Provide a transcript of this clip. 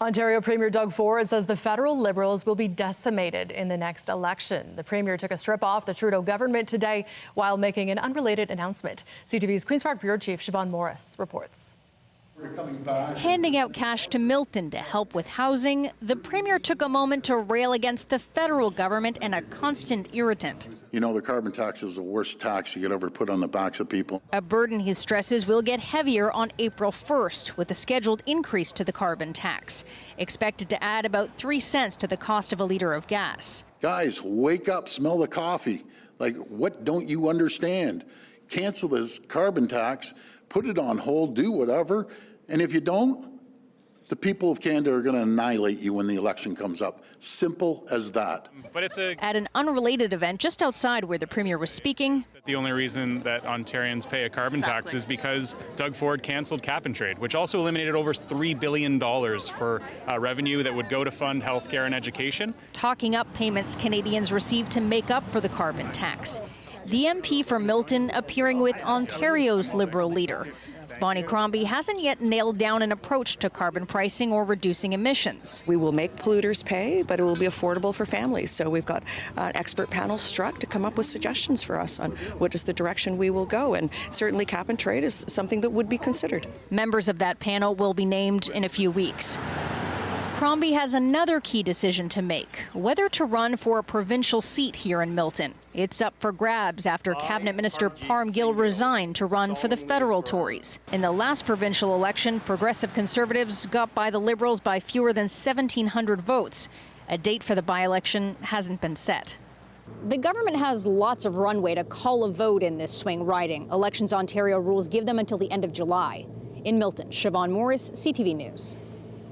Ontario Premier Doug Ford says the federal Liberals will be decimated in the next election. The Premier took a strip off the Trudeau government today while making an unrelated announcement. CTV's Queen's Park Bureau Chief Siobhan Morris reports. Handing out cash to Milton to help with housing, the Premier took a moment to rail against the federal government and a constant irritant. You know, the carbon tax is the worst tax you could ever put on the backs of people. A burden he stresses will get heavier on April 1st with a scheduled increase to the carbon tax, expected to add about 3 cents to the cost of a litre of gas. Guys, wake up, smell the coffee. Like, what don't you understand? Cancel this carbon tax, put it on hold, do whatever, and if you don't, the people of Canada are going to annihilate you when the election comes up. Simple as that. But it's At an unrelated event just outside where the Premier was speaking. The only reason that Ontarians pay a carbon tax is because Doug Ford cancelled cap and trade, which also eliminated over $3 billion for revenue that would go to fund healthcare and education. Talking up payments Canadians receive to make up for the carbon tax. The MP for Milton appearing with Ontario's Liberal leader. Bonnie Crombie hasn't yet nailed down an approach to carbon pricing or reducing emissions. We will make polluters pay, but it will be affordable for families. So we've got an expert panel struck to come up with suggestions for us on what is the direction we will go. And certainly cap and trade is something that would be considered. Members of that panel will be named in a few weeks. Crombie has another key decision to make, whether to run for a provincial seat here in Milton. It's up for grabs after Cabinet Minister Parm Gill resigned to run for the federal Tories. In the last provincial election, Progressive Conservatives got by the Liberals by fewer than 1,700 votes. A date for the by-election hasn't been set. The government has lots of runway to call a vote in this swing riding. Elections Ontario rules give them until the end of July. In Milton, Siobhan Morris, CTV News.